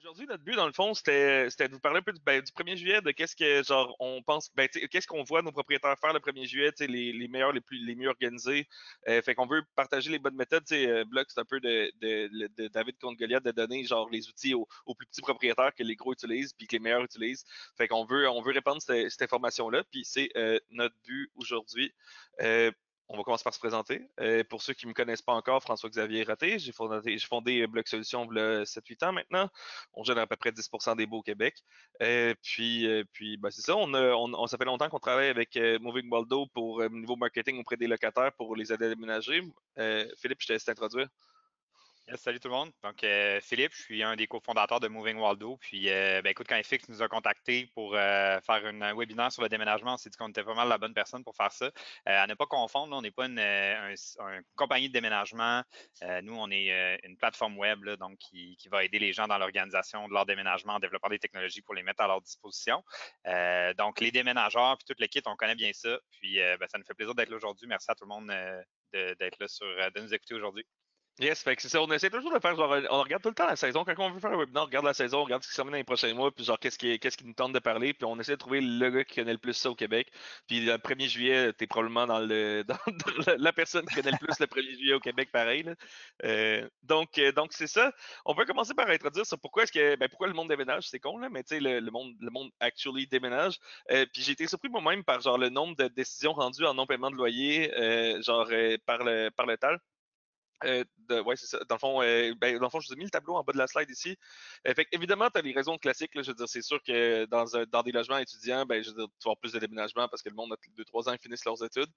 Aujourd'hui, notre but, dans le fond, c'était de vous parler un peu du 1er juillet, de qu'est-ce que, genre, on pense, qu'est-ce qu'on voit nos propriétaires faire le 1er juillet, les meilleurs, les mieux organisés. Fait qu'on veut partager les bonnes méthodes, Block, c'est un peu de David contre Goliath, de donner, genre, les outils aux plus petits propriétaires que les gros utilisent, puis que les meilleurs utilisent. Fait qu'on veut répandre cette information-là, puis c'est notre but aujourd'hui. Euh, on va commencer par se présenter. Pour ceux qui ne me connaissent pas encore, François-Xavier Raté, j'ai fondé Block Solutions il y a 7-8 ans maintenant. On gère à peu près 10% des baux au Québec. Puis ben, c'est ça. Ça fait longtemps qu'on travaille avec Moving Waldo pour niveau marketing auprès des locataires pour les aider à déménager. Philippe, je te laisse t'introduire. Yes, salut tout le monde. Donc, Philippe, je suis un des cofondateurs de Moving Waldo. Puis, ben, écoute, quand FX nous a contactés pour faire un webinaire sur le déménagement, on s'est dit qu'on était pas mal la bonne personne pour faire ça. À ne pas confondre, là, on n'est pas une compagnie de déménagement. Nous, on est une plateforme web là, donc qui va aider les gens dans l'organisation de leur déménagement en développant des technologies pour les mettre à leur disposition. Donc, les déménageurs puis toute l'équipe, on connaît bien ça. Puis, ben, ça nous fait plaisir d'être là aujourd'hui. Merci à tout le monde d'être là de nous écouter aujourd'hui. Yes, fait que c'est ça, on essaie toujours de faire genre, on regarde tout le temps la saison. Quand on veut faire un webinaire, on regarde la saison, on regarde ce qui s'en vient dans les prochains mois, puis genre qu'est-ce qui nous tente de parler, puis on essaie de trouver le gars qui connaît le plus ça au Québec. Puis le 1er juillet, t'es probablement dans la personne qui connaît le plus le 1er juillet au Québec, pareil. Là. Donc c'est ça. On peut commencer par introduire sur pourquoi le monde déménage, c'est con là, mais tu sais le monde actually déménage. Puis j'ai été surpris moi-même par genre le nombre de décisions rendues en non-paiement de loyer, par le temps. Ouais, c'est ça. Dans le fond, je vous ai mis le tableau en bas de la slide ici. Fait que, évidemment, tu as les raisons classiques. Là, je veux dire, c'est sûr que dans des logements étudiants, je veux dire, tu vas avoir plus de déménagement parce que le monde a 2-3 ans, ils finissent leurs études.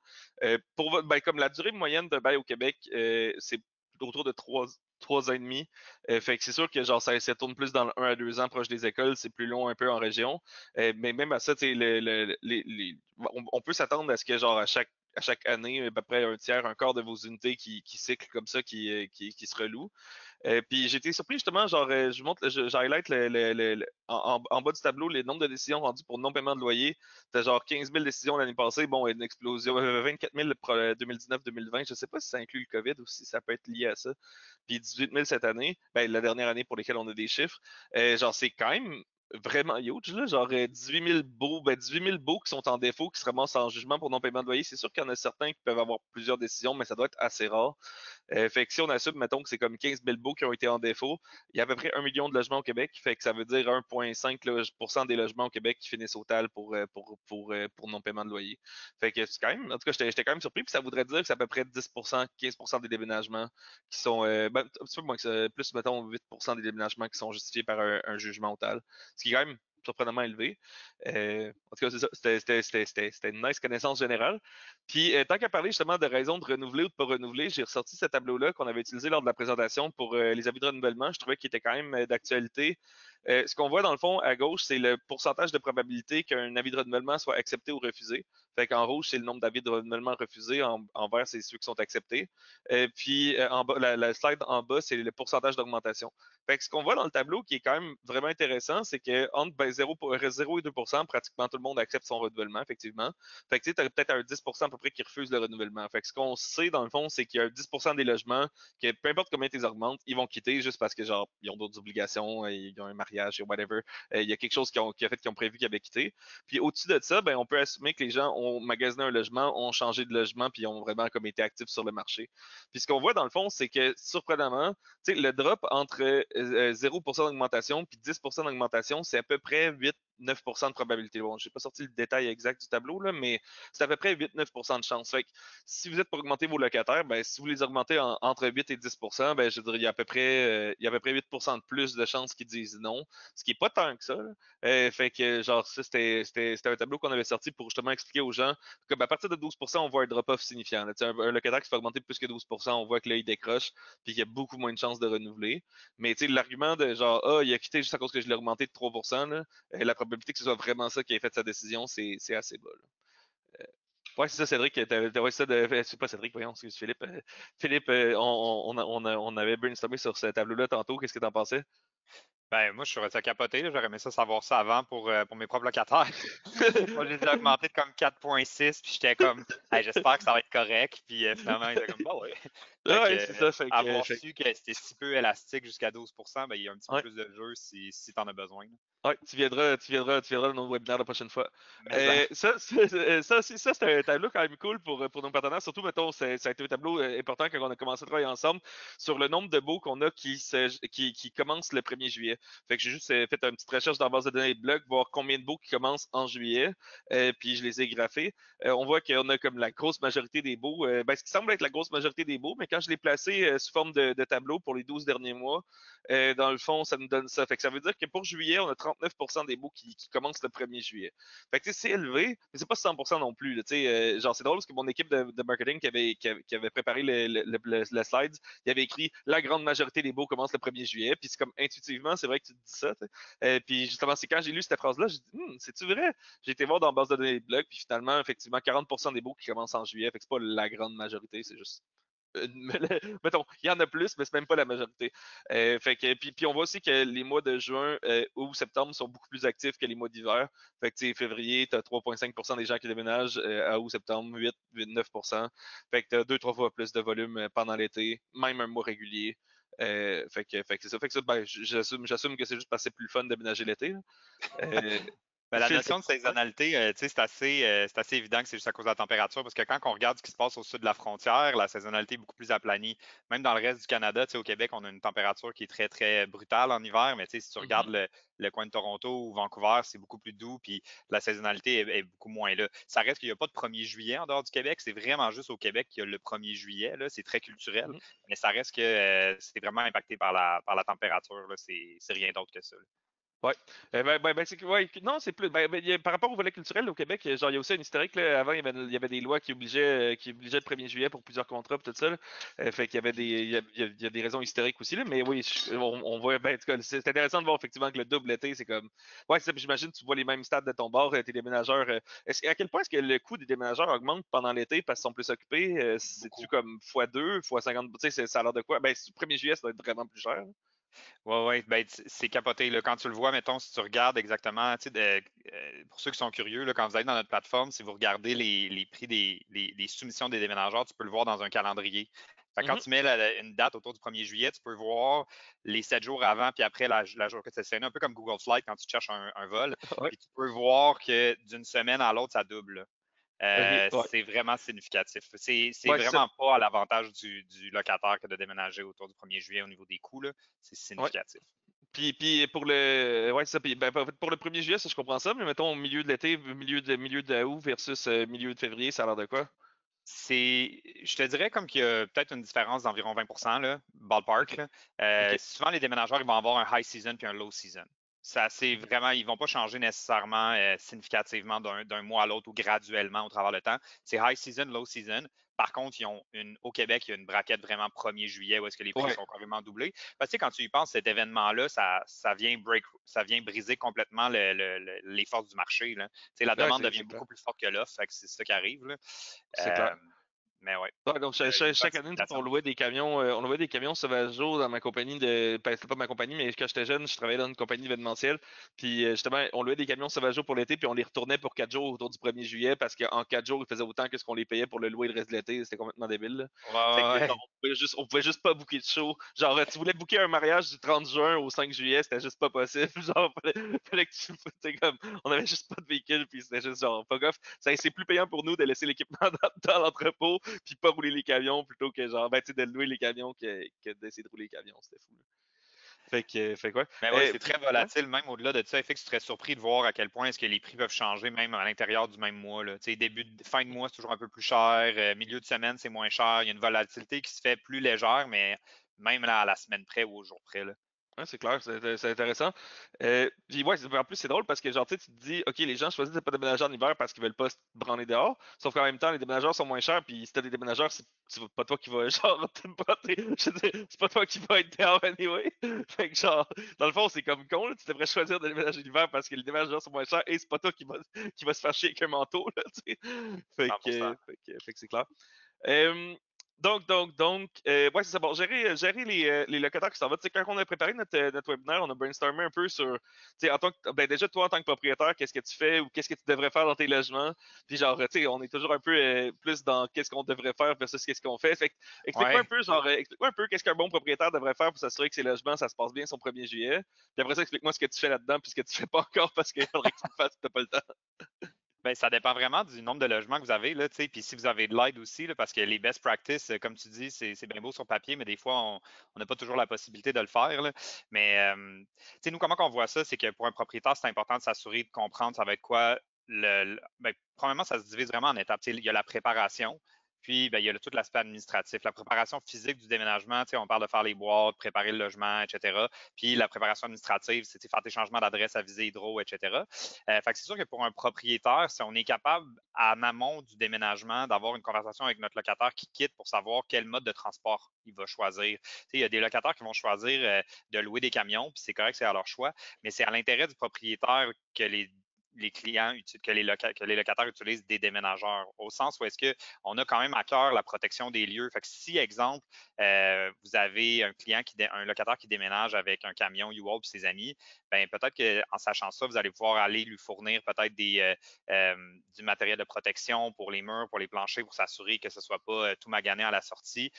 Comme la durée moyenne de bail au Québec, c'est autour de 3 ans et demi. Fait que c'est sûr que genre ça tourne plus dans le 1 à 2 ans proche des écoles, c'est plus long un peu en région. Mais même à ça, tu sais, on peut s'attendre à ce que genre à chaque année, à peu près un tiers, un quart de vos unités qui cyclent comme ça, qui se relouent. Puis j'ai été surpris justement, genre, je highlight en bas du tableau les nombres de décisions rendues pour non-paiement de loyer. T'as genre 15 000 décisions l'année passée, bon, une explosion, 24 000 pour 2019-2020. Je sais pas si ça inclut le COVID ou si ça peut être lié à ça. Puis 18 000 cette année, la dernière année pour lesquelles on a des chiffres. Genre, c'est quand même vraiment huge, là. Genre, 18 000 baux qui sont en défaut, qui se ramassent en jugement pour non-paiement de loyer. C'est sûr qu'il y en a certains qui peuvent avoir plusieurs décisions, mais ça doit être assez rare. Fait que si on assume, mettons que c'est comme 15 000 baux qui ont été en défaut, il y a à peu près 1 million de logements au Québec, fait que ça veut dire 1,5% des logements au Québec qui finissent au TAL pour non-paiement de loyer. Fait que c'est quand même, en tout cas, j'étais quand même surpris, puis ça voudrait dire que c'est à peu près 10%, 15% des déménagements qui sont, un petit peu moins que ça, plus, mettons, 8% des déménagements qui sont justifiés par un jugement au TAL. Ce qui est quand même surprenamment élevé. En tout cas, c'est ça. C'était une nice connaissance générale. Puis, tant qu'à parler justement de raisons de renouveler ou de pas renouveler, j'ai ressorti ce tableau-là qu'on avait utilisé lors de la présentation pour les avis de renouvellement. Je trouvais qu'il était quand même d'actualité. Ce qu'on voit dans le fond à gauche, c'est le pourcentage de probabilité qu'un avis de renouvellement soit accepté ou refusé. Fait qu'en rouge, c'est le nombre d'avis de renouvellement refusés. En vert, c'est ceux qui sont acceptés. Puis en bas, la slide en bas, c'est le pourcentage d'augmentation. Fait que ce qu'on voit dans le tableau qui est quand même vraiment intéressant, c'est que entre 0 et 2 pratiquement tout le monde accepte son renouvellement, effectivement. Fait que tu sais, as peut-être un 10 à peu près qui refuse le renouvellement. Fait que ce qu'on sait dans le fond, c'est qu'il y a un 10 des logements que peu importe combien tu les augmentes, ils vont quitter juste parce que genre ils ont d'autres obligations, ils ont un mariage, whatever. Il y a quelque chose qui a fait qu'ils ont prévu qu'ils avaient quitté. Puis au-dessus de ça, on peut assumer que les gens ont magasiné un logement, ont changé de logement, puis ont vraiment comme été actifs sur le marché. Puis ce qu'on voit dans le fond, c'est que surprenamment, tu sais, le drop entre 0% d'augmentation puis 10% d'augmentation, c'est à peu près 8-9% de probabilité. Bon, je n'ai pas sorti le détail exact du tableau, là, mais c'est à peu près 8-9% de chance. Fait que si vous êtes pour augmenter vos locataires, si vous les augmentez entre 8 et 10%, je dirais il y a à peu près 8% de plus de chances qu'ils disent non, ce qui n'est pas tant que ça. Là. Fait que genre ça, c'était un tableau qu'on avait sorti pour justement expliquer aux gens que à partir de 12%, on voit un drop-off signifiant. Là. Un locataire qui se fait augmenter plus que 12%, on voit que là, il décroche, puis qu'il y a beaucoup moins de chances de renouveler. Mais tu sais, l'argument de genre, il a quitté juste à cause que je l'ai augmenté de 3%, là, la probabilité que ce soit vraiment ça qui ait fait sa décision, c'est assez bas. Là. Ouais, c'est ça, Cédric. Ouais, ça c'est pas Cédric, voyons, excuse Philippe. Philippe, on avait brainstormé sur ce tableau-là tantôt. Qu'est-ce que t'en pensais? Ben, moi, je serais ça capoté. J'aurais aimé ça savoir ça avant pour mes propres locataires. Moi, je les ai augmentés de comme 4,6, puis j'étais comme, hey, j'espère que ça va être correct. Puis finalement, ils étaient comme, bah ouais. Fait Ouais, que c'est ça. Fait que, avoir su que c'était si peu élastique jusqu'à 12%, ben, il y a un petit peu ouais. plus de jeu si tu en as besoin. Là. Ouais, tu viendras dans nos webinaires la prochaine fois. Mais hein, Ça, c'est un tableau quand même cool pour nos partenaires. Surtout, mettons, ça a été un tableau important quand on a commencé à travailler ensemble sur le nombre de baux qu'on a qui commencent le 1er juillet. Fait que j'ai juste fait une petite recherche dans la base de données de blog, voir combien de baux qui commencent en juillet, puis je les ai graphés. On voit qu'on a comme la grosse majorité des baux, ben, ce qui semble être la grosse majorité des baux, mais quand je l'ai placé sous forme de tableau pour les 12 derniers mois, dans le fond, ça nous donne ça. Fait que ça veut dire que pour juillet, on a 39% des baux qui commencent le 1er juillet. Fait que c'est élevé, mais c'est pas 100% non plus. Là, genre, c'est drôle parce que mon équipe de marketing qui avait préparé le slides, il avait écrit la grande majorité des baux commencent le 1er juillet. Puis c'est comme intuitivement, c'est vrai que tu te dis ça. Puis justement, c'est quand j'ai lu cette phrase-là, j'ai dit, c'est-tu vrai? J'ai été voir dans la base de données de blog, puis finalement, effectivement, 40% des baux qui commencent en juillet. Fait que c'est pas la grande majorité, c'est juste mettons, il y en a plus, mais c'est même pas la majorité. Fait que, puis on voit aussi que les mois de juin ou septembre sont beaucoup plus actifs que les mois d'hiver. Fait que, tu sais, février, tu as 3,5% des gens qui déménagent, à août, septembre, 9%. Fait que tu as 2-3 fois plus de volume pendant l'été, même un mois régulier. Fait que c'est ça. Fait que ça, ben, j'assume que c'est juste parce que c'est plus le fun de déménager l'été. Euh, ben, la Phil, notion de ouais. saisonnalité, tu sais, c'est assez évident que c'est juste à cause de la température, parce que quand on regarde ce qui se passe au sud de la frontière, la saisonnalité est beaucoup plus aplanie. Même dans le reste du Canada, tu sais, au Québec, on a une température qui est très, très brutale en hiver, mais tu sais, si tu regardes Mhm, le coin de Toronto ou Vancouver, c'est beaucoup plus doux, puis la saisonnalité est beaucoup moins là. Ça reste qu'il n'y a pas de 1er juillet en dehors du Québec, c'est vraiment juste au Québec qu'il y a le 1er juillet, là, c'est très culturel, mhm. mais ça reste que c'est vraiment impacté par la température, là, c'est rien d'autre que ça. Là. Ouais. C'est que, ouais, non, c'est plus. Par rapport au volet culturel au Québec, genre, il y a aussi un historique. Là, avant, il y avait des lois qui obligeaient le 1er juillet pour plusieurs contrats et tout ça. Là. Fait qu'il y avait il y a des raisons historiques aussi. Là, mais oui, on voit. Ben, en tout cas, c'est intéressant de voir effectivement que le double été, c'est comme. Ouais, c'est ça. Puis j'imagine que tu vois les mêmes stats de ton bord, tes déménageurs. À quel point est-ce que le coût des déménageurs augmente pendant l'été parce qu'ils sont plus occupés? C'est-tu Beaucoup. comme x2, x50? Tu sais, ça a l'air de quoi? Ben, le 1er juillet, ça doit être vraiment plus cher. Oui, oui, ben, c'est capoté. Là. Quand tu le vois, mettons, si tu regardes exactement, tu sais, pour ceux qui sont curieux, là, quand vous allez dans notre plateforme, si vous regardez les prix des soumissions des déménageurs, tu peux le voir dans un calendrier. Fait que quand Mhm. tu mets une date autour du 1er juillet, tu peux voir les 7 jours avant puis après la jour que tu essaies, un peu comme Google Flight quand tu cherches un vol. Ouais. Puis tu peux voir que d'une semaine à l'autre, ça double. Là. Ok. Ouais. C'est vraiment significatif. C'est Ouais, c'est ça. vraiment pas à l'avantage du locataire que de déménager autour du 1er juillet au niveau des coûts. Là. C'est Ouais. significatif. Puis pour le ouais, c'est ça. Puis, ben, en fait, pour le 1er juillet, ça, je comprends ça, mais mettons au milieu de l'été, milieu de août versus milieu de février, ça a l'air de quoi? Je te dirais comme qu'il y a peut-être une différence d'environ 20 là, ballpark. OK. Là. OK. Souvent, les déménageurs, ils vont avoir un high season puis un low season. Ça, c'est Mhm. vraiment, ils vont pas changer nécessairement significativement d'un mois à l'autre ou graduellement au travers le temps. C'est high season, low season. Par contre, au Québec, il y a une braquette vraiment 1er juillet où est-ce que les prix Ouais. sont carrément doublés. Parce que quand tu y penses, cet événement-là, ça vient briser complètement les forces du marché. Là. La Ouais, demande devient c'est clair. beaucoup plus forte que l'offre, c'est ça qui arrive. Là. C'est clair. Euh, mais ouais, Ouais, donc il y a une bonne chaque année, nous autres, circulation. on louait des camions sauvageaux dans ma compagnie ben, c'était pas ma compagnie, mais quand j'étais jeune, je travaillais dans une compagnie événementielle. Puis justement, on louait des camions sauvageaux pour l'été, puis on les retournait pour 4 jours autour du 1er juillet parce qu'en 4 jours, ils faisaient autant que ce qu'on les payait pour le louer le reste de l'été. C'était complètement débile. Là. Ouais, Fait que ouais, genre, ouais. on pouvait juste pas booker de show. Genre, tu voulais booker un mariage du 30 juin au 5 juillet, c'était juste pas possible. Genre, fallait que tu comme, on avait juste pas de véhicule, puis c'était juste genre, fuck off. C'est plus payant pour nous de laisser l'équipement dans l'entrepôt puis pas rouler les camions plutôt que genre, ben, tu sais, de louer les camions que d'essayer de rouler les camions. C'était fou. Là. Fait quoi? Mais ouais, c'est très Puis, ouais. volatile, même au-delà de ça. Fait que tu serais surpris de voir à quel point est-ce que les prix peuvent changer, même à l'intérieur du même mois. Là. Fin de mois, c'est toujours un peu plus cher. Milieu de semaine, c'est moins cher. Il y a une volatilité qui se fait plus légère, mais même là, à la semaine près ou au jour près. Là. Ouais, c'est clair, c'est intéressant. Puis ouais, en plus c'est drôle parce que genre tu sais, tu te dis, ok, les gens choisissent de pas déménager en hiver parce qu'ils veulent pas se branler dehors. Sauf qu'en même temps, les déménageurs sont moins chers. Puis si t'as des déménageurs, c'est pas toi qui vas genre, je veux dire, c'est pas toi qui vas être dehors anyway. Fait que genre, dans le fond, c'est comme con. Là, tu devrais choisir de déménager l'hiver parce que les déménageurs sont moins chers et c'est pas toi qui va se faire chier avec un manteau. Là, tu sais. 100%. Fait que c'est clair. Euh, Ouais, c'est ça. Bon, gérer les locataires qui s'en vont. Tu sais, quand on a préparé notre webinaire, on a brainstormé un peu sur, tu sais, ben déjà, toi, en tant que propriétaire, qu'est-ce que tu fais ou qu'est-ce que tu devrais faire dans tes logements. Puis genre, tu sais, on est toujours un peu plus dans qu'est-ce qu'on devrait faire versus qu'est-ce qu'on fait. Fait que, Ouais. explique-moi un peu qu'est-ce qu'un bon propriétaire devrait faire pour s'assurer que ses logements, ça se passe bien son 1er juillet. Puis après ça, explique-moi ce que tu fais là-dedans puis ce que tu fais pas encore parce qu'il faudrait que tu le fasses si t'as pas le temps. Ben, ça dépend vraiment du nombre de logements que vous avez, là, tu sais, puis si vous avez de l'aide aussi, là, parce que les best practices, comme tu dis, c'est bien beau sur papier, mais des fois, on n'a pas toujours la possibilité de le faire, là. Mais, tu sais, nous, comment on voit ça, c'est que pour un propriétaire, c'est important de s'assurer de comprendre ça va être quoi ben, premièrement, ça se divise vraiment en étapes. Tu sais, il y a la préparation, puis ben, il y a tout l'aspect administratif. La préparation physique du déménagement, tu sais, on parle de faire les boîtes, préparer le logement, etc. Puis la préparation administrative, c'est faire tes changements d'adresse à visée hydro, etc. Fait que c'est sûr que pour un propriétaire, si on est capable, en amont du déménagement, d'avoir une conversation avec notre locataire qui quitte pour savoir quel mode de transport il va choisir. Tu sais, il y a des locataires qui vont choisir de louer des camions, puis c'est correct, c'est à leur choix, mais c'est à l'intérêt du propriétaire que les clients, que les locataires utilisent des déménageurs, au sens où est-ce qu'on a quand même à cœur la protection des lieux. Fait que si, exemple, vous avez un locataire qui déménage avec un camion U-Haul et ses amis, ben peut-être qu'en sachant ça, vous allez pouvoir aller lui fournir peut-être du matériel de protection pour les murs, pour les planchers, pour s'assurer que ce ne soit pas tout magané à la sortie.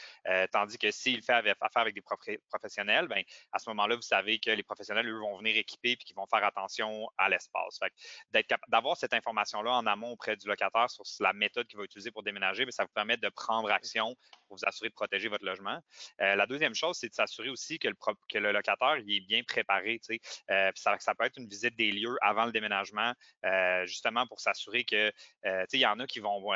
Tandis que s'il fait affaire avec des professionnels, ben, à ce moment-là, vous savez que les professionnels, eux, vont venir équiper et qu'ils vont faire attention à l'espace. D'avoir cette information-là en amont auprès du locataire sur la méthode qu'il va utiliser pour déménager, ça vous permet de prendre action pour vous assurer de protéger votre logement. La deuxième chose, c'est de s'assurer aussi que le locataire il est bien préparé. Ça peut être une visite des lieux avant le déménagement, justement pour s'assurer que il y en a qui vont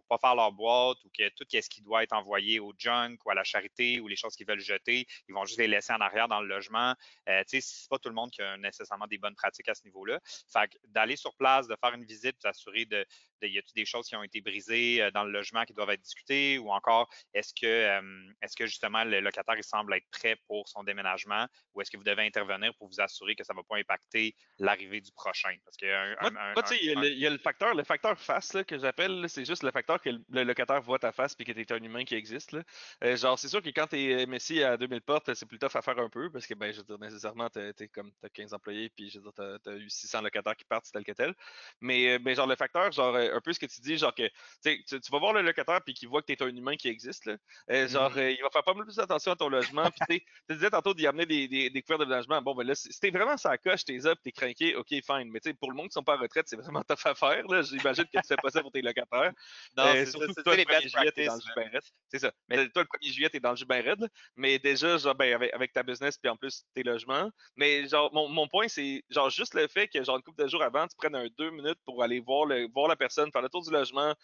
pas faire leur boîte ou que tout ce qui doit être envoyé au junk ou à la charité ou les choses qu'ils veulent jeter, ils vont juste les laisser en arrière dans le logement. C'est pas tout le monde qui a nécessairement des bonnes pratiques à ce niveau-là. Fait d'aller sur place, de faire une visite, s'assurer y a-t-il des choses qui ont été brisées dans le logement qui doivent être discutées ou encore est-ce que justement le locataire il semble être prêt pour son déménagement ou est-ce que vous devez intervenir pour vous assurer que ça ne va pas impacter l'arrivée du prochain? Parce que Moi, tu sais, il y a le facteur face là, que j'appelle, là, c'est juste le facteur que le locataire voit ta face puis que tu es un humain qui existe. Là. Genre, c'est sûr que quand tu es Messi à 2000 portes, c'est plus tough à faire un peu parce que, ben, je veux dire, nécessairement, t'as 15 employés puis je veux dire, t'as eu 600 locataires qui partent, c'est tel que tel. Mais genre, le facteur, genre, un peu ce que tu dis, genre, que tu vas voir le locataire puis qu'il voit que tu es un humain qui existe. Là. Il va faire pas mal plus attention à ton logement. Puis, tu disais tantôt d'y amener des couverts de déménagement. Bon, ben là, si t'es vraiment ça coche, t'es up, t'es craqué, ok, fine. Mais tu sais, pour le monde qui sont pas en retraite, c'est vraiment tough à faire. Là. J'imagine que tu fais pas ça pour tes locataires. non, c'est ça, Surtout que c'est toi, le les 1er best juillet, t'es dans le practices. jus ben raide. C'est ça. Mais Toi, le 1er juillet, t'es dans le jus ben raide. Là. Mais déjà, genre, ben, avec ta business, puis en plus, tes logements. Mais genre, mon point, c'est genre juste le fait que, genre, une couple de jours avant, tu prennes 2 minutes pour aller voir la personne, faire le tour du logement,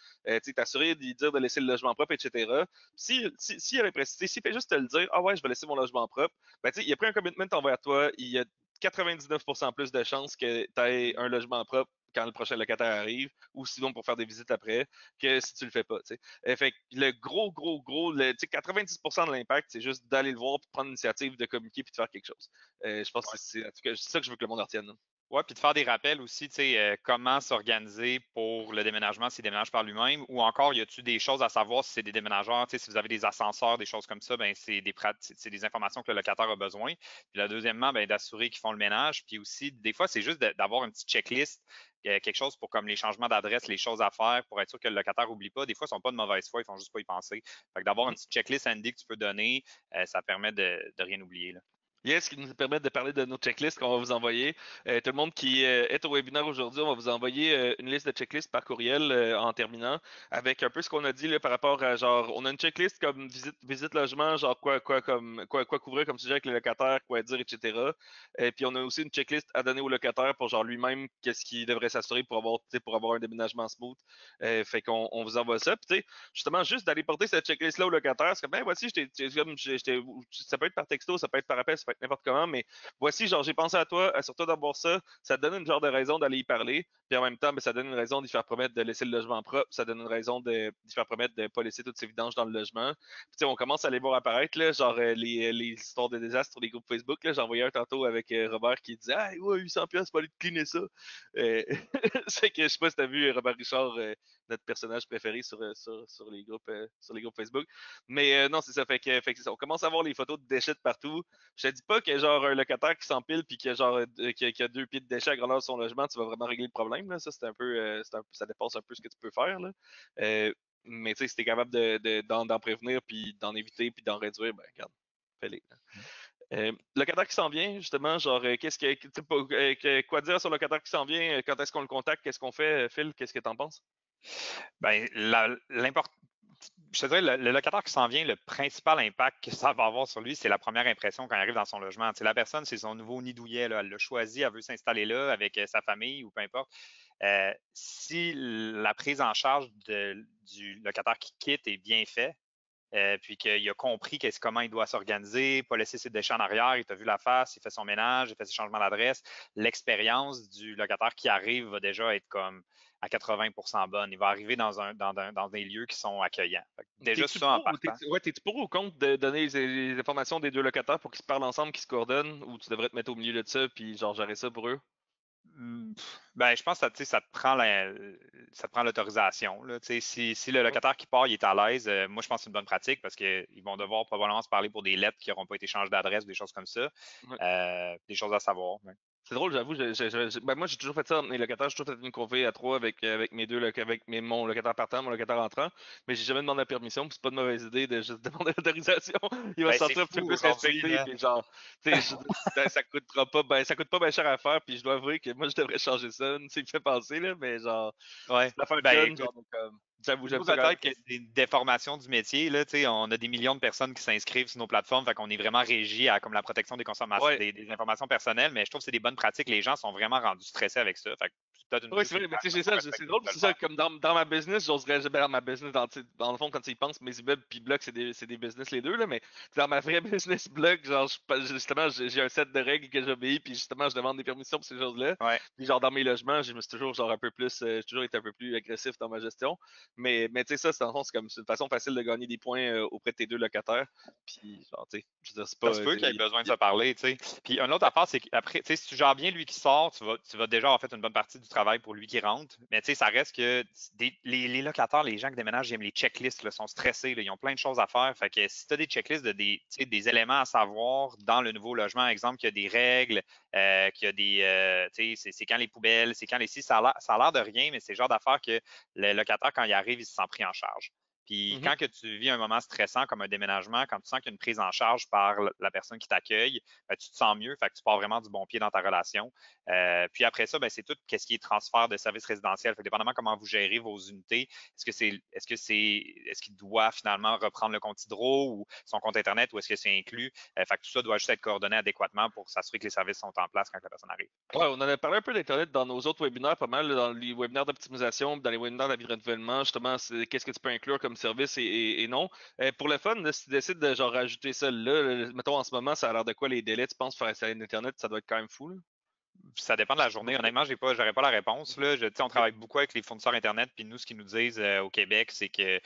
t'assurer de lui dire de laisser le logement propre, etc. Si avait précisé, s'il fait juste te le dire, ah ouais, je vais laisser mon logement propre, ben, tu sais, il a pris un commitment envers toi, il y a 99% plus de chances que tu aies un logement propre quand le prochain locataire arrive, ou sinon pour faire des visites après, que si tu le fais pas. Fait que le gros, 90% de l'impact, c'est juste d'aller le voir, puis de prendre l'initiative de communiquer, puis de faire quelque chose. Je pense que c'est ça que je veux que le monde en retienne. ouais, puis de faire des rappels aussi, tu sais, comment s'organiser pour le déménagement s'il déménage par lui-même, ou encore, y a-t-il des choses à savoir si c'est des déménageurs, tu sais, si vous avez des ascenseurs, des choses comme ça, ben c'est des informations que le locataire a besoin. Puis là, deuxièmement, ben d'assurer qu'ils font le ménage, puis aussi, des fois, c'est juste d'avoir une petite checklist, quelque chose pour comme les changements d'adresse, les choses à faire, pour être sûr que le locataire n'oublie pas. Des fois, ils sont pas de mauvaise foi, ils font juste pas y penser. Fait que d'avoir une petite checklist Andy que tu peux donner, ça permet de rien oublier, là. Yes, qui nous permet de parler de nos checklists qu'on va vous envoyer. Tout le monde qui est au webinaire aujourd'hui, on va vous envoyer une liste de checklists par courriel en terminant, avec un peu ce qu'on a dit là, par rapport à genre, on a une checklist comme visite logement, genre quoi couvrir comme sujet avec le locataire, quoi dire, etc. Et puis on a aussi une checklist à donner au locataire pour genre lui-même, qu'est-ce qu'il devrait s'assurer pour avoir un déménagement smooth. Fait qu'on vous envoie ça. Puis tu sais, justement, juste d'aller porter cette checklist-là au locataire, c'est comme ben voici, ça peut être par texto, ça peut être par appel, ça peut être n'importe comment, mais voici, genre, j'ai pensé à toi, surtout d'avoir ça, ça te donne une genre de raison d'aller y parler, puis en même temps, ben, ça donne une raison d'y faire promettre de laisser le logement propre, ça donne une raison d'y faire promettre de pas laisser toutes ces vidanges dans le logement. Puis, tu sais, on commence à les voir apparaître, là, genre, les histoires de désastres sur les groupes Facebook, là, j'en voyais un tantôt avec Robert qui disait « Ah, ouais, 800$, pas aller te cleaner ça. » C'est que, je sais pas si t'as vu Robert Richard, notre personnage préféré sur les groupes Facebook. Mais non, c'est ça. Fait que c'est ça. On commence à voir les photos de déchets de partout. Je te dis pas que genre un locataire qui s'empile puis que genre qui a 2 pieds de déchets à grandeur de son logement, tu vas vraiment régler le problème. Là. Ça, c'est un peu, ça dépasse un peu ce que tu peux faire. Là. Euh, mais tu sais, si t'es capable d'en prévenir, puis d'en éviter, puis d'en réduire, ben regarde, fais-les. Locataire qui s'en vient, justement, genre, qu'est-ce quoi dire sur le locataire qui s'en vient? Quand est-ce qu'on le contacte? Qu'est-ce qu'on fait, Phil? Qu'est-ce que t'en penses? Ben, je te dirais, le locataire qui s'en vient, le principal impact que ça va avoir sur lui, c'est la première impression quand il arrive dans son logement. Tu sais, la personne, c'est son nouveau nid douillet, là. Elle l'a choisi, elle veut s'installer là avec sa famille ou peu importe. Si la prise en charge du locataire qui quitte est bien faite, puis qu'il a compris comment il doit s'organiser, pas laisser ses déchets en arrière, il t'a vu la face, il fait son ménage, il fait ses changements d'adresse. L'expérience du locataire qui arrive va déjà être comme à 80% bonne. Il va arriver dans des lieux qui sont accueillants. Déjà, T'es-tu ça en pour, partant. ouais, t'es-tu pour ou contre de donner les informations des deux locataires pour qu'ils se parlent ensemble, qu'ils se coordonnent, ou tu devrais te mettre au milieu de ça, puis genre gérer ça pour eux? Ben, je pense que ça te prend ça te prend l'autorisation. Là. Si le locataire qui part il est à l'aise, moi je pense que c'est une bonne pratique parce qu'ils vont devoir probablement se parler pour des lettres qui n'auront pas été changées d'adresse, des choses comme ça. Ouais. Des choses à savoir. Ouais. C'est drôle, j'avoue. Ben, moi, j'ai toujours fait ça entre mes locataires. J'ai toujours fait une convée à trois avec mon locataire partant, mon locataire entrant. Mais j'ai jamais demandé la permission. Puis c'est pas une mauvaise idée de juste demander l'autorisation. Il va se Ben, c'est sentir un petit peu fou plus aujourd'hui, respecté. là. Puis genre, tu sais, ça coûte pas bien cher à faire. Puis je dois avouer que moi, je devrais changer ça. Tu sais, il me fait penser, là. Mais genre, Ouais. c'est une affaire de Ben, jeune. écoute, Genre, donc, j'avoue, j'aime nous, ça quand même. peut-être que c'est une déformation du métier. Là, on a des millions de personnes qui s'inscrivent sur nos plateformes, fait qu'on est vraiment régi à comme la protection des consommations, Ouais. des informations personnelles, mais je trouve que c'est des bonnes pratiques. Les gens sont vraiment rendus stressés avec ça. Fait que c'est peut-être Oui, juste c'est une vrai, mais tu sais, façon c'est ça, c'est respectueuse drôle, de c'est le ça, faire. comme dans ma business, j'oserais jamais dans ma business, dans le fond, quand tu y penses, mes immeubles puis blocs, c'est des business les deux, là, mais dans ma vraie business bloc, genre, justement, j'ai un set de règles que j'obéis, puis justement, je demande des permissions pour ces choses-là, Ouais. puis genre, dans mes logements, je me suis toujours, genre, un peu plus, j'ai toujours été un peu plus agressif dans ma gestion, mais tu sais, ça, c'est dans le fond, c'est une façon facile de gagner des points auprès de tes deux locataires, puis genre, tu sais, je veux dire, c'est pas, Ça se peut qu'il ait besoin de se parler, tu sais. Puis une autre affaire, c'est qu'après, tu sais, si tu gères bien lui qui sort, tu vas déjà avoir fait une bonne partie du travail pour lui qui rentre. Mais tu sais, ça reste que les locataires, les gens qui déménagent, ils aiment les checklists, là, sont stressés, là, ils ont plein de choses à faire. Fait que si tu as des checklists de tu sais, des éléments à savoir dans le nouveau logement, exemple, qu'il y a des règles, qu'il y a tu sais, c'est quand les poubelles, c'est quand les ça a l'air de rien, mais c'est le genre d'affaires que le locataire, quand il arrive, il se sent pris en charge. Puis Mhm. quand que tu vis un moment stressant comme un déménagement, quand tu sens qu'il y a une prise en charge par la personne qui t'accueille, ben, tu te sens mieux, fait que tu pars vraiment du bon pied dans ta relation. Puis après ça, ben, c'est tout ce qui est transfert de services résidentiels. Fait que dépendamment comment vous gérez vos unités, est-ce qu'il doit finalement reprendre le compte hydro ou son compte Internet ou est-ce que c'est inclus? Fait que tout ça doit juste être coordonné adéquatement pour s'assurer que les services sont en place quand la personne arrive. Ouais, on en a parlé un peu d'Internet dans nos autres webinaires, pas mal, là, dans les webinaires d'optimisation, dans les webinaires d'avis de renouvellement, justement, qu'est-ce que tu peux inclure comme service et non. Pour le fun, là, si tu décides de genre rajouter ça là, mettons en ce moment, ça a l'air de quoi les délais, tu penses, pour faire installer Internet, ça doit être quand même fou, là. Ça dépend de la journée. Honnêtement, j'aurais pas la réponse. Là. Tu sais, on Ok. travaille beaucoup avec les fournisseurs Internet, puis nous, ce qu'ils nous disent au Québec, c'est que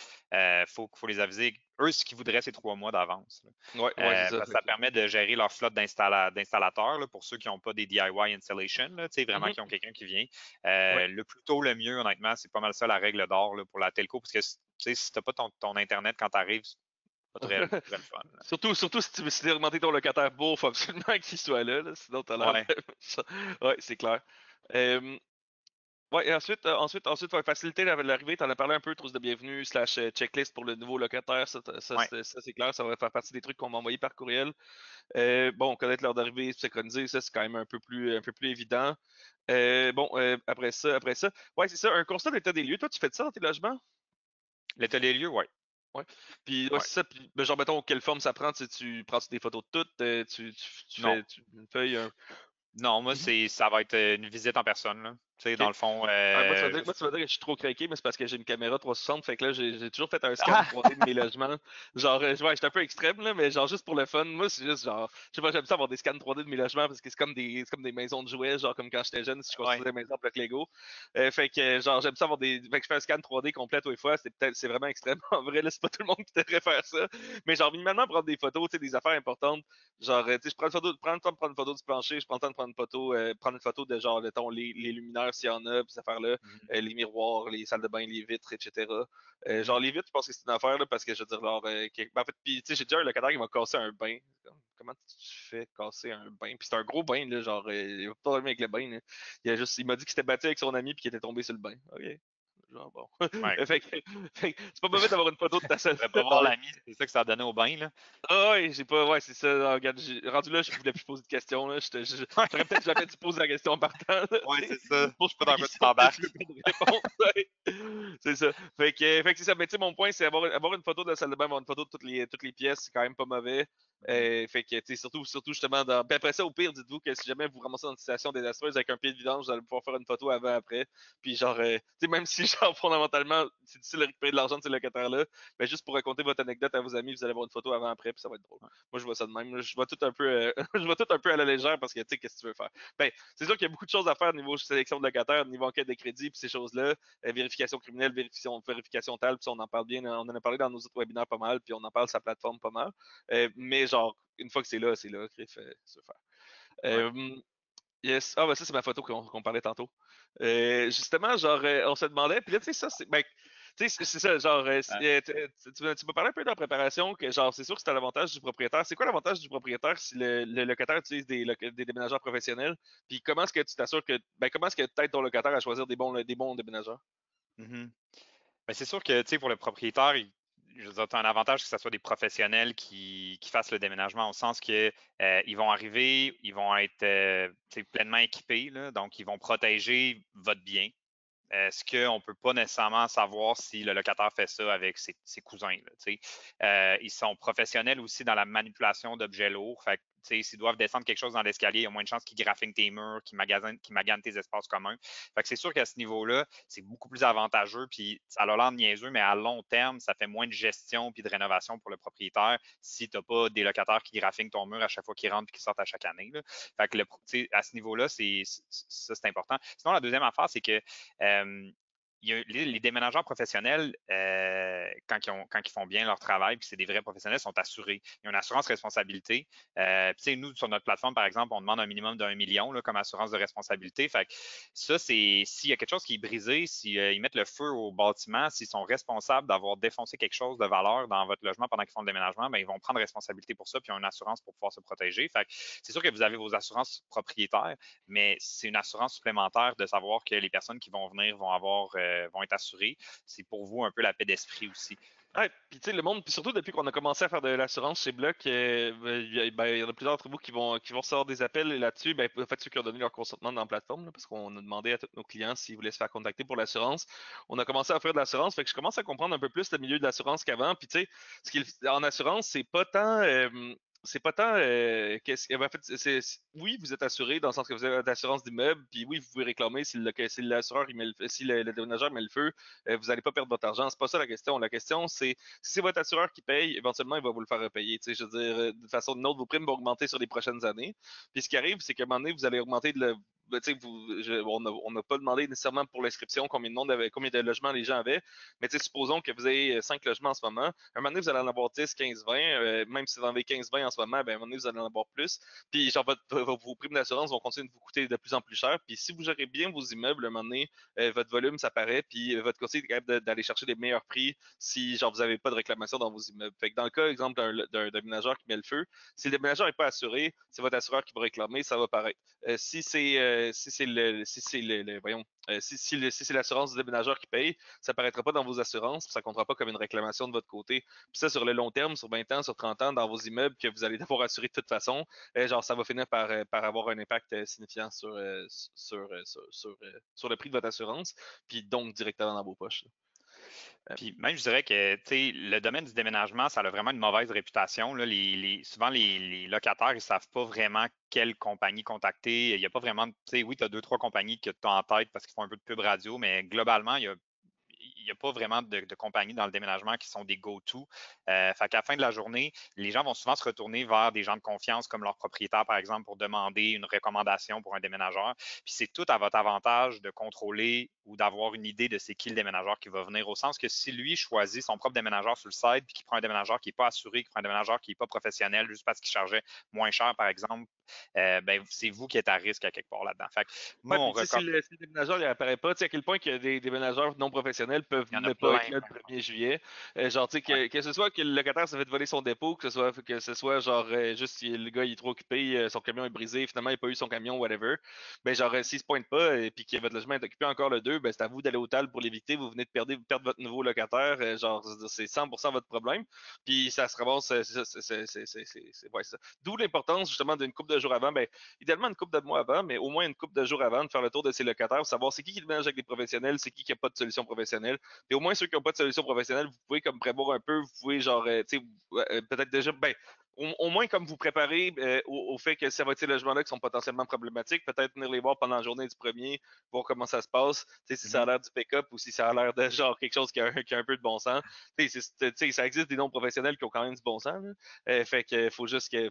faut les aviser. Eux, ce qu'ils voudraient, c'est 3 mois d'avance. Là. Ouais, ouais, c'est ça. Parce que ça permet de gérer leur flotte d'installateurs là, pour ceux qui n'ont pas des DIY installation, là, tu sais, vraiment Mhm. qui ont quelqu'un qui vient. Ouais. Le plus tôt, le mieux, honnêtement, c'est pas mal ça la règle d'or là, pour la telco, parce que tu sais, si tu n'as pas ton Internet quand tu arrives, c'est pas très le fun. Là. Surtout si tu veux si augmenter ton locataire beau, faut absolument qu'il soit là, sinon t'as l'air Ouais. de... Ouais, c'est clair. Euh, Ouais, et ensuite, pour faciliter l'arrivée, tu en as parlé un peu, trousse de bienvenue, slash checklist pour le nouveau locataire. Ouais. Ça, c'est clair, ça va faire partie des trucs qu'on m'a envoyés par courriel. Bon, connaître l'heure d'arrivée, synchroniser, ça, c'est quand même un peu plus évident. Après ça. Ouais, c'est ça, un constat d'état des lieux. Toi, tu fais de ça dans tes logements? L'état des lieux, ouais. Ouais. Puis, ouais, Ouais. c'est ça. Puis, ben, genre, mettons, quelle forme ça prend? Tu prends des photos de toutes? Tu Non. fais une feuille, un. Non, moi, Mhm. ça va être une visite en personne. Là. Tu sais, dans OK. le fond, Ah, moi, tu vas dire que je suis trop craqué, mais c'est parce que j'ai une caméra 360. Fait que là, j'ai toujours fait un scan Ah! 3D de mes logements. Genre, ouais, j'étais un peu extrême, là, mais genre, juste pour le fun. Moi, c'est juste genre, je sais pas, j'aime ça avoir des scans 3D de mes logements parce que c'est comme des maisons de jouets, genre, comme quand j'étais jeune, si je Ouais. construisais des maisons avec Lego. Fait que, genre, j'aime ça avoir des. Fait que je fais un scan 3D complet tous les fois. C'est vraiment extrême. En vrai, là, c'est pas tout le monde qui devrait faire ça. Mais genre, minimalement, prendre des photos, tu sais, des affaires importantes. Genre, tu sais, je prends une photo, prends le temps de prendre une photo du plancher, je prends le temps de prendre une photo de genre, mettons, les luminaires s'il y en a, puis ces affaires-là, Mhm. les miroirs, les salles de bain, les vitres, etc. Mhm. Genre, les vitres, je pense que c'est une affaire, là, parce que je veux dire, genre, ben, en fait, puis, tu sais, j'ai déjà un locataire qui m'a cassé un bain. Comment tu fais casser un bain? Puis c'est un gros bain, là, genre, il va pas dormir avec le bain, là. Il m'a dit qu'il s'était battu avec son ami puis qu'il était tombé sur le bain. OK. Genre, bon. Ouais. Fait que c'est pas mauvais d'avoir une photo de ta salle. Tu pas voir l'ami, c'est ça que ça a donné au bain, là. Ah ouais, j'ai pas. Ouais, c'est ça. Alors, regarde, rendu là, je voulais plus poser de questions. Là. J'aurais peut-être jamais dû poser la question en partant. Là, Ouais, tu sais, c'est ça. pour Je sais pas dans pas quoi tu qu'il sorte que je t'embarques. veux pas de réponse. Ouais. C'est ça. Fait que c'est ça. Mais tu sais, mon point, c'est avoir une photo de la salle de bain, avoir une photo de toutes les pièces, c'est quand même pas mauvais. Mhm. Fait que, tu sais, surtout justement Puis après ça, au pire, dites-vous que si jamais vous ramassez dans une situation désastreuse avec un pied de vidange, vous allez pouvoir faire une photo avant-après. Puis genre, tu sais, même si genre, fondamentalement, c'est difficile de récupérer de l'argent de ces locataires-là, mais juste pour raconter votre anecdote à vos amis, vous allez avoir une photo avant-après, puis ça va être drôle. Ouais. Moi, je vois ça de même. Je vois tout un peu, je vois tout un peu à la légère parce que, tu sais, qu'est-ce que tu veux faire? Ben, c'est sûr qu'il y a beaucoup de choses à faire au niveau sélection de locataires, au niveau enquête de crédit, puis ces choses-là, vérification criminelle, vérification TAL, puis on en parle bien, on en a parlé dans nos autres webinaires pas mal, puis on en parle sur la plateforme pas mal. Mais genre, une fois que c'est là, Griff, ça faire. Ouais. Yes. Ah, ben ça, c'est ma photo qu'on parlait tantôt. Justement, genre, on se demandait, puis là, tu sais, ça, c'est. Ben, tu sais, c'est ça, genre, Ah. tu m'as parlé un peu de la préparation, que genre, c'est sûr que c'est à l'avantage du propriétaire. C'est quoi l'avantage du propriétaire si le locataire utilise des déménageurs professionnels? Puis comment est-ce que tu t'assures que. Ben, comment est-ce que tu aides ton locataire à choisir des bons déménageurs? Mhm. Ben, c'est sûr que, tu sais, pour le propriétaire, je veux dire, tu as un avantage que ce soit des professionnels qui fassent le déménagement, au sens que ils vont arriver, ils vont être tu sais, pleinement équipés, là, donc ils vont protéger votre bien. Ce qu'on ne peut pas nécessairement savoir si le locataire fait ça avec ses cousins. Là, ils sont professionnels aussi dans la manipulation d'objets lourds. Fait que, s'ils doivent descendre quelque chose dans l'escalier, il y a moins de chances qu'ils graffinent tes murs, qu'ils maganent tes espaces communs. Fait que c'est sûr qu'à ce niveau-là, c'est beaucoup plus avantageux. Puis ça a l'air niaiseux, mais à long terme, ça fait moins de gestion puis de rénovation pour le propriétaire si tu n'as pas des locataires qui graffinent ton mur à chaque fois qu'ils rentrent et qu'ils sortent à chaque année. Là. Fait que à ce niveau-là, ça, c'est important. Sinon, la deuxième affaire, c'est que il y a les déménageurs professionnels, quand ils font bien leur travail, puis c'est des vrais professionnels, sont assurés. Il y a une assurance responsabilité. Nous, sur notre plateforme, par exemple, on demande un minimum d'1 million là, comme assurance de responsabilité. Fait que ça, c'est s'il y a quelque chose qui est brisé, s'ils mettent le feu au bâtiment, s'ils sont responsables d'avoir défoncé quelque chose de valeur dans votre logement pendant qu'ils font le déménagement, bien, ils vont prendre responsabilité pour ça, puis ils ont une assurance pour pouvoir se protéger. Fait que c'est sûr que vous avez vos assurances propriétaires, mais c'est une assurance supplémentaire de savoir que les personnes qui vont venir vont être assurées. C'est pour vous un peu la paix d'esprit aussi. Ouais, puis tu sais, le monde, puis surtout depuis qu'on a commencé à faire de l'assurance chez Block, il y en a plusieurs d'entre vous qui vont recevoir des appels là-dessus. Ben, en fait, ceux qui ont donné leur consentement dans la plateforme, là, parce qu'on a demandé à tous nos clients s'ils voulaient se faire contacter pour l'assurance. On a commencé à offrir de l'assurance, fait que je commence à comprendre un peu plus le milieu de l'assurance qu'avant. Puis tu sais, en assurance, c'est pas tant en fait, oui, vous êtes assuré dans le sens que vous avez d'assurance d'immeuble, puis oui, vous pouvez réclamer si l'assureur il met si le déménageur met le feu, vous n'allez pas perdre votre argent. C'est pas ça la question. La question, c'est si c'est votre assureur qui paye, éventuellement, il va vous le faire repayer. Je veux dire, de façon ou d'une autre, vos primes vont augmenter sur les prochaines années. Puis ce qui arrive, c'est qu'à un moment donné, vous allez augmenter on n'a pas demandé nécessairement pour l'inscription combien de logements les gens avaient, mais supposons que vous ayez 5 logements en ce moment. À un moment donné, vous allez en avoir 10, 15, 20. Même si vous en avez 15, 20 en ce moment, ben, à un moment donné, vous allez en avoir plus. Puis genre, vos primes d'assurance vont continuer de vous coûter de plus en plus cher. Puis si vous gérez bien vos immeubles, à un moment donné, votre volume s'apparaît, puis votre conseiller est capable d'aller chercher des meilleurs prix si genre vous n'avez pas de réclamation dans vos immeubles. Fait que dans le cas, exemple, d'un déménageur qui met le feu, si le déménageur n'est pas assuré, c'est votre assureur qui va réclamer, ça va paraître. Voyons, si c'est l'assurance du déménageur qui paye, ça ne paraîtra pas dans vos assurances, puis ça ne comptera pas comme une réclamation de votre côté. Puis ça, sur le long terme, sur 20 ans, sur 30 ans, dans vos immeubles que vous allez devoir assurer de toute façon, genre ça va finir par avoir un impact signifiant sur le prix de votre assurance, puis donc directement dans vos poches. Puis même, je dirais que le domaine du déménagement, ça a vraiment une mauvaise réputation. Là. Souvent, les locataires, ils ne savent pas vraiment quelle compagnie contacter. Il n'y a pas vraiment, oui, tu as deux, trois compagnies que tu as en tête parce qu'ils font un peu de pub radio, mais globalement, il n'y a pas vraiment de compagnies dans le déménagement qui sont des go-to. Fait qu'à la fin de la journée, les gens vont souvent se retourner vers des gens de confiance comme leur propriétaire, par exemple, pour demander une recommandation pour un déménageur. Puis c'est tout à votre avantage de contrôler ou d'avoir une idée de c'est qui le déménageur qui va venir, au sens que si lui choisit son propre déménageur sur le site, puis qu'il prend un déménageur qui n'est pas assuré, qui prend un déménageur qui n'est pas professionnel, juste parce qu'il chargeait moins cher, par exemple, ben, c'est vous qui êtes à risque à quelque part là-dedans. Fait que nous, Ouais, on puis tu sais, recommande. si le déménageur n'apparaît pas, tu sais, à quel point qu'il y a des déménageurs non professionnels peuvent Il y en a ne pas plein. être là le 1er juillet. Genre, tu sais, Ouais. que ce soit que le locataire s'est fait voler son dépôt, que ce soit genre juste le gars il est trop occupé, son camion est brisé, finalement il n'a pas eu son camion, whatever. Ben genre, s'il se pointe pas et puis que votre logement est occupé encore le 2, ben c'est à vous d'aller au TAL pour l'éviter, vous venez de perdre votre nouveau locataire, genre, c'est 100% votre problème. Puis ça se ramasse, ouais, ça. D'où l'importance justement d'une couple de jours avant, ben idéalement une couple de mois avant, mais au moins une couple de jours avant de faire le tour de ses locataires, pour savoir c'est qui déménage avec des professionnels, c'est qui n'a pas de solution professionnelle. Et au moins ceux qui n'ont pas de solution professionnelle, vous pouvez comme prévoir un peu, vous pouvez genre, tu sais, peut-être déjà, ben, au moins comme vous préparez au fait que ça va être ces logements-là qui sont potentiellement problématiques, peut-être venir les voir pendant la journée du premier, voir comment ça se passe, tu sais, si ça a Mhm. l'air du pick-up ou si ça a l'air de genre quelque chose qui a un peu de bon sens. Tu sais, ça existe des non-professionnels qui ont quand même du bon sens. Là. Fait que faut juste que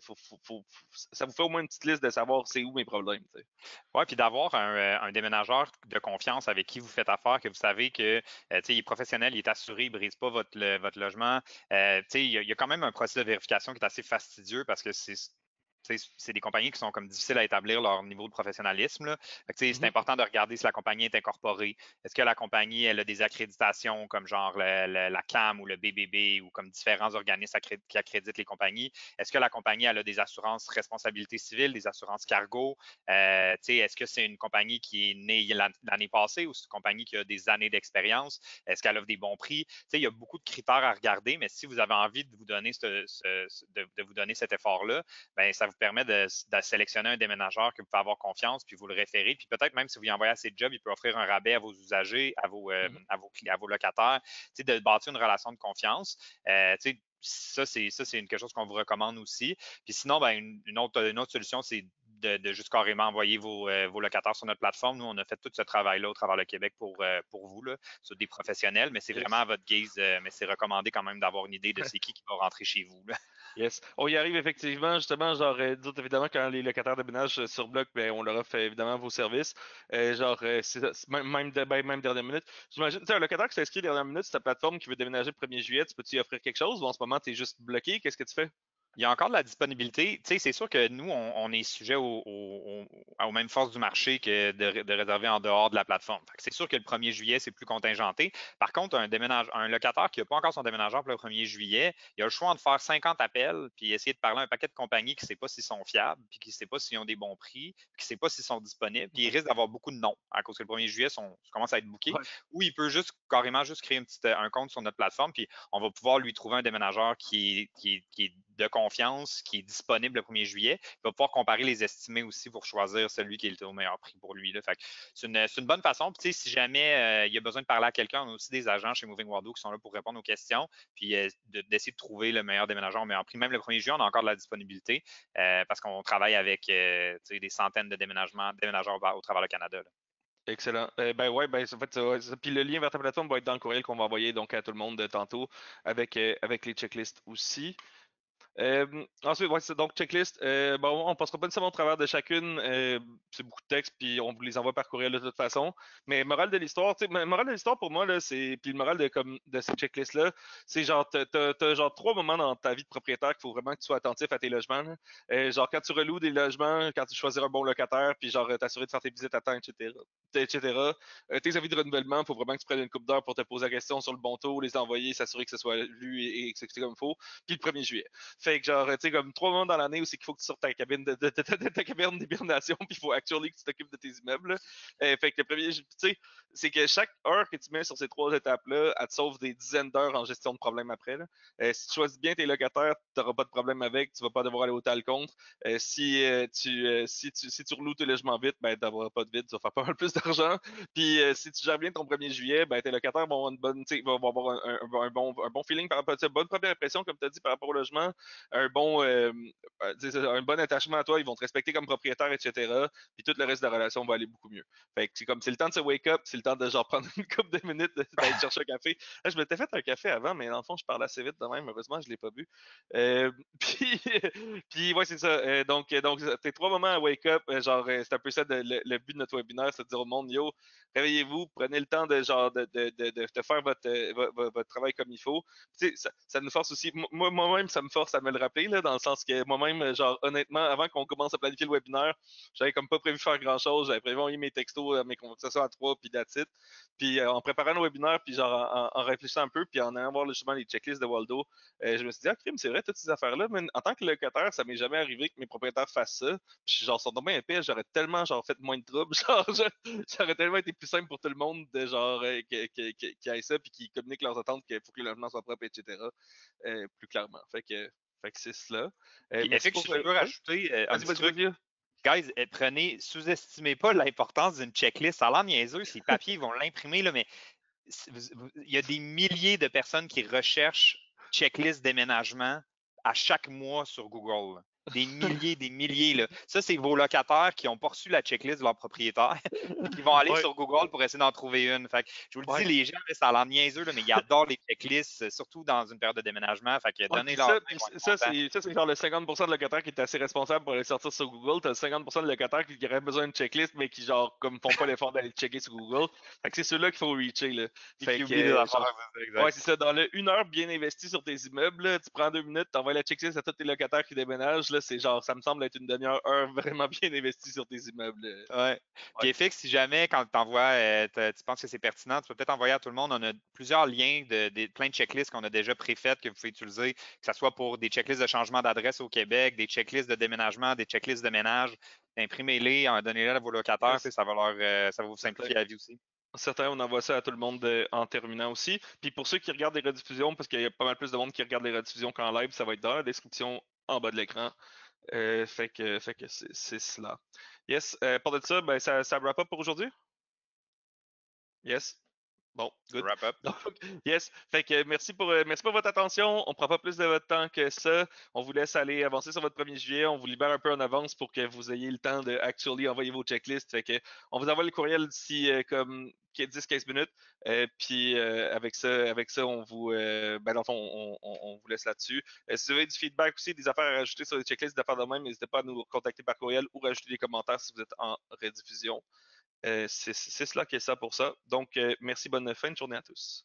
ça vous fait au moins une petite liste de savoir c'est où mes problèmes. T'sais. Oui, puis d'avoir un déménageur de confiance avec qui vous faites affaire, que vous savez que il est professionnel, il est assuré, il ne brise pas votre logement. Il y a quand même un processus de vérification qui est assez fastidieux parce que c'est des compagnies qui sont comme difficiles à établir leur niveau de professionnalisme. Là. C'est Mhm. important de regarder si la compagnie est incorporée. Est-ce que la compagnie elle a des accréditations comme genre la CAM ou le BBB ou comme différents organismes qui accréditent les compagnies? Est-ce que la compagnie elle a des assurances responsabilité civile, des assurances cargo? Est-ce que c'est une compagnie qui est née l'année passée ou c'est une compagnie qui a des années d'expérience? Est-ce qu'elle offre des bons prix? Il y a beaucoup de critères à regarder, mais si vous avez envie de vous donner, de vous donner cet effort-là, ben, ça vous permet de sélectionner un déménageur que vous pouvez avoir confiance, puis vous le référez. Puis peut-être même si vous y envoyez assez de jobs, il peut offrir un rabais à vos usagers, Mhm. à vos locataires, de bâtir une relation de confiance. Ça, c'est quelque chose qu'on vous recommande aussi. Puis sinon, ben, une autre solution, c'est de juste carrément envoyer vos locataires sur notre plateforme. Nous, on a fait tout ce travail-là au travers le Québec pour vous, là, sur des professionnels, mais c'est vraiment Yes. à votre guise, mais c'est recommandé quand même d'avoir une idée de c'est qui va rentrer chez vous. Là. Yes. On y arrive effectivement, justement, genre, d'autres, évidemment, quand les locataires déménagent sur bloc, ben, on leur offre évidemment vos services. Genre, même dernière minute. J'imagine, tu sais, un locataire qui s'inscrit dernière minute sur ta plateforme qui veut déménager le 1er juillet, tu peux-tu y offrir quelque chose ou en ce moment, tu es juste bloqué? Qu'est-ce que tu fais? Il y a encore de la disponibilité. Tu sais, c'est sûr que nous, on est sujet aux mêmes forces du marché que de réserver en dehors de la plateforme. Fait que c'est sûr que le 1er juillet, c'est plus contingenté. Par contre, un locataire qui n'a pas encore son déménageur pour le 1er juillet, il a le choix de faire 50 appels puis essayer de parler à un paquet de compagnies qui ne sait pas s'ils sont fiables, puis qui ne sait pas s'ils ont des bons prix, puis qui ne sait pas s'ils sont disponibles. Puis il risque d'avoir beaucoup de non à cause que le 1er juillet commence à être booké. Ouais. Ou il peut juste carrément juste créer un compte sur notre plateforme, puis on va pouvoir lui trouver un déménageur qui est de confiance, qui est disponible le 1er juillet. Il va pouvoir comparer les estimés aussi pour choisir celui qui est au meilleur prix pour lui. Là. Fait c'est une bonne façon. Puis, si jamais il y a besoin de parler à quelqu'un, on a aussi des agents chez Moving Waldo qui sont là pour répondre aux questions, puis d'essayer de trouver le meilleur déménageur au meilleur prix. Même le 1er juillet, on a encore de la disponibilité parce qu'on travaille avec des centaines de déménageurs au travers le Canada. Là. Excellent. Ben ouais, ben en fait, ouais, puis le lien vers ta plateforme va être dans le courriel qu'on va envoyer donc à tout le monde tantôt avec les checklists aussi. Ensuite, ouais, c'est donc checklist. Bon, on passera pas nécessairement au travers de chacune. C'est beaucoup de texte, puis on vous les envoie par courriel de toute façon. Mais morale de l'histoire, tu sais, morale de l'histoire pour moi là, c'est puis le moral de cette checklist là, c'est genre t'as genre 3 moments dans ta vie de propriétaire qu'il faut vraiment que tu sois attentif à tes logements. Là. Genre quand tu reloues des logements, quand tu choisis un bon locataire, puis genre t'assurer de faire tes visites à temps, etc. etc. Tes avis de renouvellement, il faut vraiment que tu prennes une coupe d'heure pour te poser la question sur le bon taux, les envoyer, s'assurer que ce soit lu et que c'est comme il faut. Puis le 1er juillet. Fait que genre, tu sais, comme 3 mois dans l'année où c'est qu'il faut que tu sortes ta cabine ta cabine d'hibernation, puis il faut actually que tu t'occupes de tes immeubles. Fait que le premier, tu sais, c'est que chaque heure que tu mets sur ces 3 étapes-là, elle te sauve des dizaines d'heures en gestion de problèmes après. Là. Si tu choisis bien tes locataires, tu n'auras pas de problème avec, tu vas pas devoir aller au tal contre. Si tu reloues tes logements vite, ben, tu n'auras pas de vide, tu vas faire pas mal plus d'argent. Puis si tu gères bien ton 1er juillet, ben, tes locataires vont avoir une bonne, vont avoir un bon feeling par rapport à ça, bonne première impression, comme tu as dit, par rapport au logement, un bon attachement à toi, ils vont te respecter comme propriétaire, etc. Puis tout le reste de la relation va aller beaucoup mieux. Fait que c'est comme c'est le temps de se wake up, c'est le temps de genre prendre une couple de minutes d'aller chercher un café. Là, je m'étais fait un café avant, mais dans le fond, je parle assez vite de même. Heureusement, je l'ai pas bu. Puis, puis ouais, c'est ça. Donc, tes 3 moments à wake up, c'est un peu ça le but de notre webinaire, c'est de dire au monde, yo, réveillez-vous, prenez le temps de genre de faire votre travail comme il faut. Tu sais, ça nous force aussi. Moi-même, ça me force à me le rappeler, là, dans le sens que moi-même, genre, honnêtement, avant qu'on commence à planifier le webinaire, j'avais comme pas prévu faire grand-chose. J'avais prévu envoyer mes textos, mes conversations à 3, puis that's it. Puis en préparant le webinaire, puis genre en réfléchissant un peu, puis en allant voir justement les checklists de Waldo, je me suis dit, ah, crime, c'est vrai, toutes ces affaires-là, mais en tant que locataire, ça m'est jamais arrivé que mes propriétaires fassent ça. Puis genre, sont tombés épais, j'aurais tellement genre fait moins de troubles. Genre, j'aurais tellement été plus simple pour tout le monde de genre qui aille ça, puis qui communiquent leurs attentes qu'il faut que le logement soit propre, etc. Plus clairement. Fait que c'est cela. Puis, Merci Effectivement, pour. si je peux Oui? rajouter un Vas-y, petit vas-y, truc. vas-y. Guys, sous-estimez pas l'importance d'une checklist. Ça a l'air niaiseux, ces papiers, ils vont l'imprimer, là, mais il y a des milliers de personnes qui recherchent checklist déménagement à chaque mois sur Google. Là. Des milliers. Là. Ça, c'est vos locataires qui ont reçu la checklist de leur propriétaire et qui vont aller Ouais, sur Google pour essayer d'en trouver une. Fait que, je vous le dis, ouais. les gens, là, ça a l'air niaiseux, là, mais ils adorent les checklists, surtout dans une période de déménagement. Fait que Ouais, puis donnez-leur ça, ça, ils puis vont être contents. ça, c'est genre le 50% de locataires qui est assez responsable pour aller sortir sur Google. T'as le 50% de locataires qui auraient besoin de checklist, mais qui, genre, comme font pas l'effort d'aller checker sur Google. Fait que c'est ceux-là qu'il faut reacher, là. Et Fait qui que, oublient des affaires, genre, c'est ça, ouais, exact. c'est ça. Dans le 1 heure bien investie sur tes immeubles, là, tu prends 2 minutes, t'envoies la checklist à tous tes locataires qui déménagent, là, c'est genre, ça me semble être une demi-heure, heure vraiment bien investie sur tes immeubles. Ouais. Ouais. Puis FX, si jamais, quand tu envoies, tu penses que c'est pertinent, tu peux peut-être envoyer à tout le monde. On a plusieurs liens plein de checklists qu'on a déjà préfaites que vous pouvez utiliser, que ce soit pour des checklists de changement d'adresse au Québec, des checklists de déménagement, des checklists de ménage. Imprimez-les, donnez-les à vos locataires, tu sais, Yes. ça va vous Certain. simplifier la vie aussi. Certains, on envoie ça à tout le monde en terminant aussi. Puis pour ceux qui regardent les rediffusions, parce qu'il y a pas mal plus de monde qui regarde les rediffusions qu'en live, ça va être dans la description en bas de l'écran. Fait que c'est cela. Yes. Pour de ça, ben, ça wrap up pour aujourd'hui? Yes. Bon, good. Wrap up. Donc, yes. Fait que merci pour votre attention. On prend pas plus de votre temps que ça. On vous laisse aller avancer sur votre 1er juillet. On vous libère un peu en avance pour que vous ayez le temps de actually envoyer vos checklists. Fait que on vous envoie le courriel d'ici comme 10-15 minutes. Puis avec ça, on vous ben, dans le fond, on vous laisse là-dessus. Si vous avez du feedback aussi, des affaires à rajouter sur les checklists, des affaires de même, n'hésitez pas à nous contacter par courriel ou rajouter des commentaires si vous êtes en rediffusion. C'est cela qui est ça pour ça. Donc, merci, bonne fin de journée à tous.